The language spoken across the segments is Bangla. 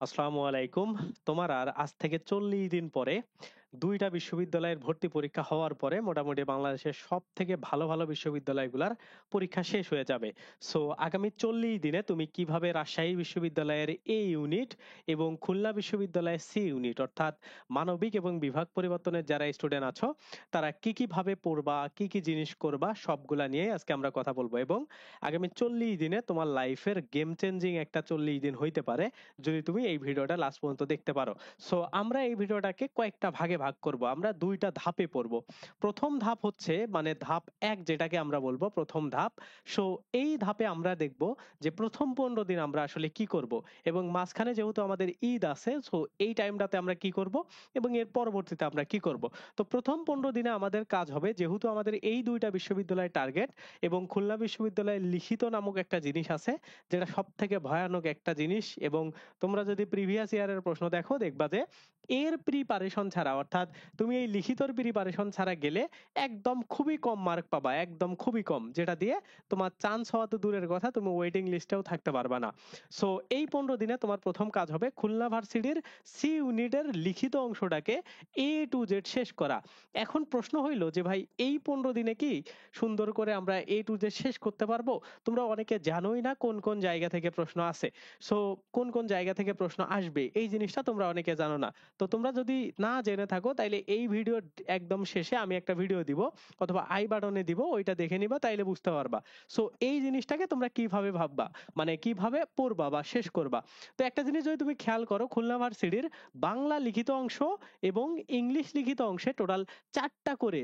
আসসালামু আলাইকুম। তোমার আর আজ থেকে ৪০ দিন পরে ২টা বিশ্ববিদ্যালয়ের ভর্তি পরীক্ষা হওয়ার পরে মোটামুটি বাংলাদেশের সবথেকে ভালো, ভালো বিশ্ববিদ্যালয়গুলার পরীক্ষা শেষ হয়ে যাবে। সো আগামী ৪০ দিনে তুমি কিভাবে রাজশাহী বিশ্ববিদ্যালয়ের এ ইউনিট এবং খুলনা বিশ্ববিদ্যালয়ের সি ইউনিট অর্থাৎ মানবিক এবং বিভাগ পরিবর্তনের যারা স্টুডেন্ট আছো, তারা কি ভাবে পড়বা, কি জিনিস করবা সবগুলা নিয়ে আজকে আমরা কথা বলবো এবং আগামী ৪০ দিনে তোমার লাইফের গেম চেঞ্জিং একটা ৪০ দিন হইতে পারে যদি তুমি এই ভিডিওটা লাস্ট পর্যন্ত দেখতে পারো। সো আমরা এই ভিডিওটাকে কয়েকটা ভাগে ভাগ করব, আমরা দুইটা ধাপে পড়ব। প্রথম ধাপ হচ্ছে মানে ধাপ ১ যেটাকে আমরা বলবো প্রথম ধাপ। সো এই ধাপে আমরা দেখব যে প্রথম ১৫ দিন আমরা আসলে কি করব এবং মাঝখানে যেহেতু আমাদের ঈদ আছে, সো এই টাইমটাতে আমরা কি করব এবং এর পরবর্তীতে আমরা কি করব। তো প্রথম ১৫ দিনে আমাদের কাজ হবে, যেহেতু আমাদের এই দুইটা বিশ্ববিদ্যালয় টার্গেট এবং খুলনা বিশ্ববিদ্যালয়ের লিখিত নামক একটা জিনিস আছে, যেটা সব থেকে ভয়ানক একটা জিনিস। এবং তোমরা যদি প্রিভিয়াস ইয়ারের প্রশ্ন দেখো দেখবা যে এর প্রিপারেশন ছাড়া অর্থাৎ তুমি এই লিখিতর প্রিপারেশন ছাড়া গেলে একদম খুবই কম মার্ক পাবা, একদম খুবই কম, যেটা দিয়ে তোমার চান্স হওয়া তো দূরের কথা, তুমি ওয়েটিং লিস্টেও থাকতে পারবা না। সো এই ১৫ দিনে তোমার প্রথম কাজ হবে খুলনা ভার্সিটির সি ইউনিটের লিখিত অংশটাকে A to Z শেষ করা। এখন প্রশ্ন হইল যে ভাই এই ১৫ দিনে কি সুন্দর করে আমরা A to Z শেষ করতে পারবো? তোমরা অনেকে জানোই না কোন কোন জায়গা থেকে প্রশ্ন আসে। সো কোন কোন জায়গা থেকে প্রশ্ন আসবে এই জিনিসটা তোমরা অনেকে জানো না। তো তোমরা যদি না জেনে থাকো তাইলে এই ভিডিও একদম শেষে আমি একটা ভিডিও দিব অথবা আই বাটনে দিব, ওইটা দেখে নিবা, তাইলে বুঝতে পারবা। সো এই জিনিসটাকে তোমরা কিভাবে ভাববা, মানে কিভাবে পড়বা বা শেষ করবা। তো একটা জিনিস যদি তুমি খেয়াল করো, খুলনা ভার্সিটির বাংলা লিখিত অংশ এবং ইংলিশ লিখিত অংশে টোটাল ৪টা করে,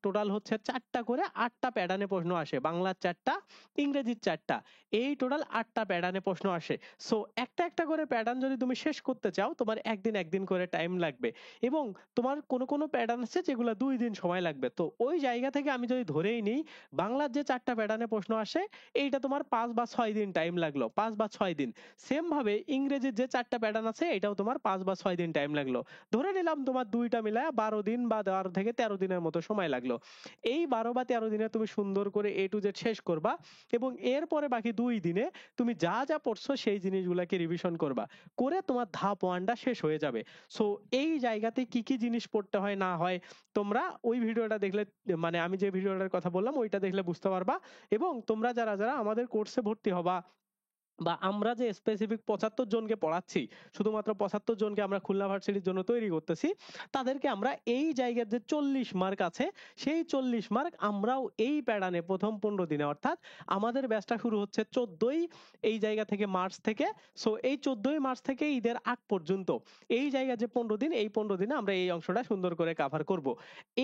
টোটাল হচ্ছে ৪টা করে ৮টা প্যাটার্নে প্রশ্ন আসে। বাংলার ৪টা, ইংরেজির ৪টা, এই টোটাল ৮টা প্যাটার্নে প্রশ্ন আসে। সো একটা একটা করে প্যাটার্ন যদি তুমি শেষ করতে চাও তোমার একদিন একদিন করে টাইম লাগবে এবং তোমার কোনো কোনো প্যাটার্ন আছে যেগুলো ২ দিন সময় লাগবে। তো ওই জায়গা থেকে আমি যদি ধরেই নিই বাংলার যে ৪টা প্যাটার্নে প্রশ্ন আসে এইটা তোমার ৫ বা ৬ দিন টাইম লাগলো, ৫ বা ৬ দিন। সেম ভাবে ইংরেজির যে ৪টা প্যাটার্ন আছে এটাও তোমার ৫ বা ৬ দিন টাইম লাগলো। ধরে নিলাম তোমার দুইটা মিলায় ১২ দিন বা ১২ থেকে ১৩ দিনের মতো সময় লাগলো। এই ১২ বা ১৩ দিনে তুমি সুন্দর করে A to Z শেষ করবা এবং এরপরে বাকি ২ দিনে তুমি যা যা পড়ছো সেই জিনিসগুলোকে রিভিশন করবা, করে তোমার ধাপ 1টা শেষ হয়ে যাবে। সো এই জায়গাতে কি জিনিস পড়তে হয় না হয় তোমরা ওই ভিডিওটা দেখলে, মানে আমি যে ভিডিওটার কথা বললাম ওইটা দেখলে বুঝতে পারবা। এবং তোমরা যারা যারা আমাদের কোর্সে ভর্তি হবা বা আমরা যে স্পেসিফিক ৭৫ জনকে পড়াচ্ছি, শুধুমাত্র ৭৫ জনকে আমরা খুলনা ভার্সিটির জন্য তৈরি করতেছি, তাদেরকে আমরা এই জায়গার যে ৪০ মার্ক আছে সেই ৪০ মার্ক আমরাও এই প্যাটার্নে প্রথম ১৫ দিনে, অর্থাৎ আমাদের ব্যাচটা শুরু হচ্ছে ১৪ই এই জায়গা থেকে মার্চ থেকে। সো এই ১৪ই মার্চ থেকে ঈদের আগ পর্যন্ত এই জায়গা যে ১৫ দিন, এই ১৫ দিনে আমরা এই অংশটা সুন্দর করে কাভার করব।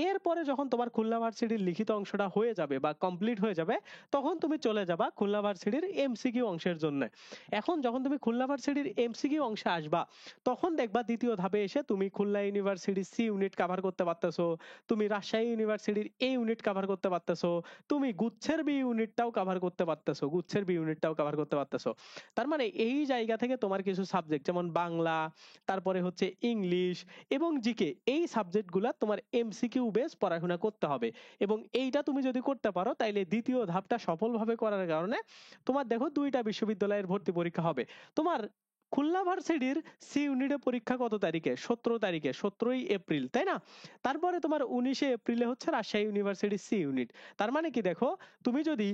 এরপরে যখন তোমার খুলনা ভার্সিটির লিখিত অংশটা হয়ে যাবে বা কমপ্লিট হয়ে যাবে, তখন তুমি চলে যাবা খুলনা ভার্সিটির এমসিকিউ অংশের জন্য। এখন যখন তুমি খুলনা ভার্সিটির এমসিকিউ অংশে আসবা তখন দেখবা দ্বিতীয় ধাপে এসে তুমি খুলনা ইউনিভার্সিটির সি ইউনিট কভার করতে পারতেছো, তুমি রাজশাহী ইউনিভার্সিটির এ ইউনিট কভার করতে পারতেছো, তুমি গুচ্ছের বি ইউনিটটাও কভার করতে পারতেছো, গুচ্ছের বি ইউনিটটাও কভার করতে পারতেছো। তার মানে এই জায়গা থেকে তোমার কিছু সাবজেক্ট যেমন বাংলা, তারপরে হচ্ছে ইংলিশ এবং জিকে, এই সাবজেক্টগুলো তোমার এমসিকিউ বেস পড়াশোনা করতে হবে। এবং এইটা তুমি যদি করতে পারো তাইলে দ্বিতীয় ধাপটা সফলভাবে করার কারণে তোমার দেখো ২টা বিশ্ববিদ্যালয়ের ভর্তি পরীক্ষা হবে। তোমার খুলনা ভার্সিটির সি ইউনিটের পরীক্ষা কত তারিখে? ১৭ তারিখে, ১৭ই এপ্রিল, তাই না? তারপরে তোমার ১৯শে এপ্রিলে হচ্ছে রাজশাহী ইউনিভার্সিটির সি ইউনিট। তার মানে কি দেখো, তুমি যদি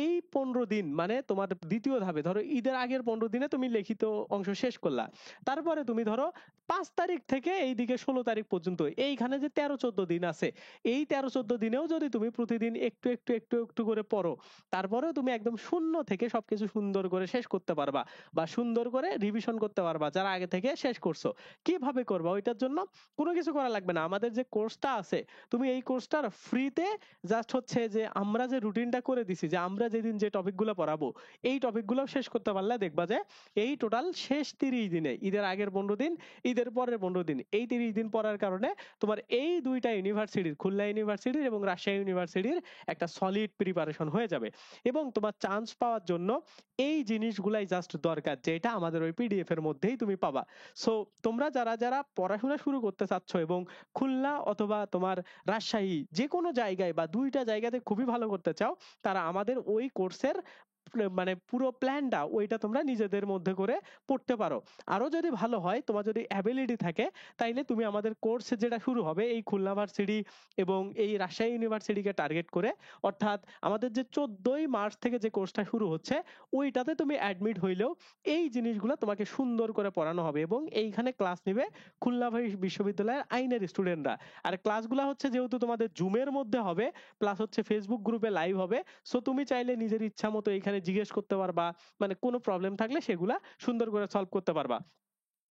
এই ১৫ দিন মানে তোমার দ্বিতীয় ধাপে ধরো ঈদের আগের ১৫ দিনে তুমি লিখিত অংশ শেষ করলা, তারপরে তুমি ধরো ৫ তারিখ থেকে এইদিকে ১৬ তারিখ পর্যন্ত এইখানে যে ১৩-১৪ দিন আছে, এই ১৩-১৪ দিনেও যদি তুমি প্রতিদিন একটু একটু একটু একটু করে পড়ো, তারপরেও তুমি একদম শূন্য থেকে সবকিছু সুন্দর করে শেষ করতে পারবা বা সুন্দর করে রিভিশন করতে পারবা যারা আগে থেকে শেষ করছো। কিভাবে করবা? ওইটার জন্য কোনো কিছু করা লাগবে না, আমাদের যে কোর্সটা আছে তুমি এই কোর্সটার ফ্রিতে জাস্ট হচ্ছে যে আমরা যে রুটিনটা করে দিছি, যে আমরা যেদিন যে টপিকগুলো পড়াবো এই টপিকগুলো শেষ করতে পারলে দেখবা যে এই টোটাল শেষ ৩০ দিনে, ঈদের আগের ১৫ দিন, ঈদের পরের ১৫ দিন, এই ৩০ দিন পড়ার কারণে তোমার এই দুইটা ইউনিভার্সিটির, খুলনা ইউনিভার্সিটির এবং রাজশাহী ইউনিভার্সিটির একটা সলিড প্রিপারেশন হয়ে যাবে। এবং তোমার চান্স পাওয়ার জন্য এই জিনিসগুলাই জাস্ট দরকার, যেটা আমাদের ওই পিডিএফ এর মধ্যেই তুমি পাবা। সো তোমরা যারা যারা পড়াশোনা শুরু করতে চাচ্ছ এবং খুলনা অথবা তোমার রাজশাহী যে কোনো জায়গায় বা দুইটা জায়গাতে খুবই ভালো করতে চাও, তারা আমাদের ওই কোর্সের মানে পুরো প্ল্যানটা ওইটা তোমরা নিজেদের মধ্যে করে পড়তে পারো। আরো যদি ভালো হয়, তোমার যদি অ্যাবিলিটি থাকে, তাইলে তুমি আমাদের কোর্স যেটা শুরু হবে এই খুলনা ভার্সিটি এবং এই রাজশাহী ইউনিভার্সিটিকে টার্গেট করে, অর্থাৎ আমাদের যে 14ই মার্চ থেকে যে কোর্সটা শুরু হচ্ছে ওইটাতে তুমি অ্যাডমিট হইলেও এই জিনিসগুলো তোমাকে সুন্দর করে পড়ানো হবে এবং এইখানে ক্লাস নিবে খুলনা বিশ্ববিদ্যালয়ের আইনের স্টুডেন্টরা। আর ক্লাসগুলো হচ্ছে যেহেতু তোমাদের জুমের মধ্যে হবে, প্লাস হচ্ছে ফেসবুক গ্রুপে লাইভ হবে, সো তুমি চাইলে নিজের ইচ্ছা মতো এখানে জিজ্ঞেস করতে পারবা, মানে কোনো প্রবলেম থাকলে সেগুলা সুন্দর করে সলভ করতে পারবা।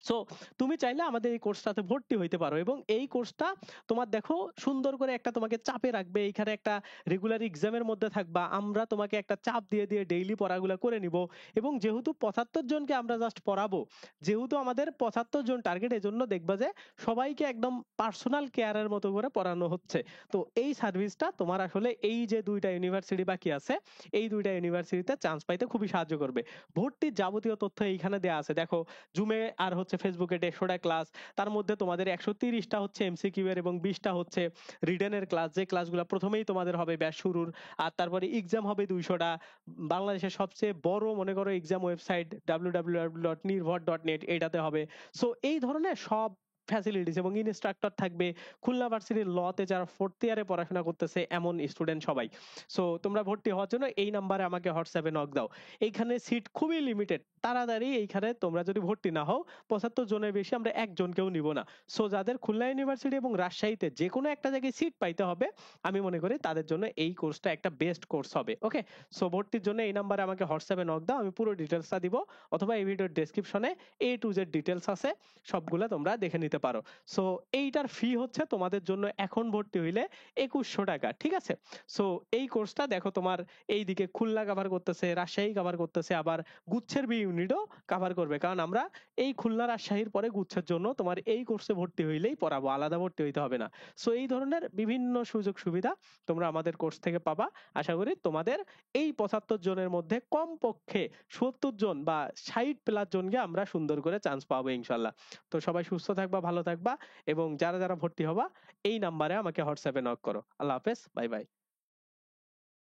সো তুমি চাইলে আমাদের এই কোর্সটাতে ভর্তি হইতে পারো এবং এই কোর্সটা তোমার দেখো সুন্দর করে একটা তোমাকে চাপে রাখবে, এইখানে একটা রেগুলার এক্সামের মধ্যে থাকবা, আমরা তোমাকে একটা চাপ দিয়ে দিয়ে ডেইলি পড়াগুলো করে নিব। এবং যেহেতু 75 জনকে আমরা জাস্ট পড়াবো, যেহেতু আমাদের 75 জন টার্গেট, এজন্য দেখবা যে সবাইকে একদম পার্সোনাল কেয়ারের মতো করে পড়ানো হচ্ছে। তো এই সার্ভিসটা তোমার আসলে এই যে দুইটা ইউনিভার্সিটি বাকি আছে এই দুইটা ইউনিভার্সিটিতে চান্স পাইতে খুবই সাহায্য করবে। ভর্তির যাবতীয় তথ্য এইখানে দেওয়া আছে দেখো। জুমে আর হচ্ছে ফেসবুকে 150টা ক্লাস, তার মধ্যে তোমাদের 130টা হচ্ছে এমসিকিউ এর এবং 20টা হচ্ছে রিটেনের ক্লাস, যে ক্লাসগুলো প্রথমেই তোমাদের হবে ব্যাচ শুরুর। আর তারপরে এক্সাম হবে 200টা। বাংলাদেশের সবচেয়ে বড় মনে করো এক্সাম ওয়েবসাইট www.nirvot.net এটাতে হবে। সো এই ধরনের সব ফ্যাসিলিটিস এবং ইনস্ট্রাক্টর থাকবে খুলনা ভার্সিটির লতে যারা 4th ইয়ারে পড়াশোনা করতেছে এমন স্টুডেন্ট সবাই। সো তোমরা ভর্তি হওয়ার জন্য এই নাম্বারে আমাকে হোয়াটসঅ্যাপে নক দাও। এইখানে সিট খুবই লিমিটেড, তাড়াতাড়ি এইখানে তোমরা যদি ভর্তি না হও, 75 জনের বেশি আমরা একজনকেও নিব না। সো যাদের খুলনা ইউনিভার্সিটি এবং রাজশাহীতে যে কোনো একটা জায়গায় সিট পাইতে হবে, আমি মনে করি তাদের জন্য এই কোর্সটা একটা বেস্ট কোর্স হবে। ওকে, সো ভর্তির জন্য এই নাম্বারে আমাকে হোয়াটসঅ্যাপে নক দাও, আমি পুরো ডিটেলসটা দিব, অথবা এই ভিডিওর ডেসক্রিপশনে A to Z ডিটেলস আছে, সবগুলা তোমরা দেখে নিতে পারো। সো এইটার ফি হচ্ছে তোমাদের জন্য এখন ভর্তি হইলে 2100 টাকা, ঠিক আছে? সো এই কোর্সটা দেখো তোমার এইদিকে খুলনা কভার করতেছে, রাজশাহী কভার করতেছে, আবার গুচ্ছের বি ইউনিটও কভার করবে, কারণ আমরা এই খুলনা রাজশাহীর পরে গুচ্ছের জন্য তোমার এই কোর্সে ভর্তি হইলেই পড়াবো, আলাদা ভর্তি হইতে হবে না। সো এই ধরনের বিভিন্ন সুযোগ সুবিধা তোমরা আমাদের কোর্স থেকে পাবা। আশা করি তোমাদের এই 75 জনের মধ্যে কমপক্ষে 70 জন বা 60+ জনকে আমরা সুন্দর করে চান্স পাবো ইনশাল্লাহ। তো সবাই সুস্থ থাকবা, ভালো থাকবা, এবং যারা যারা ভর্তি হবা এই নাম্বারে আমাকে হোয়াটসঅ্যাপে নক করো। আল্লাহ হাফেজ, বাই বাই।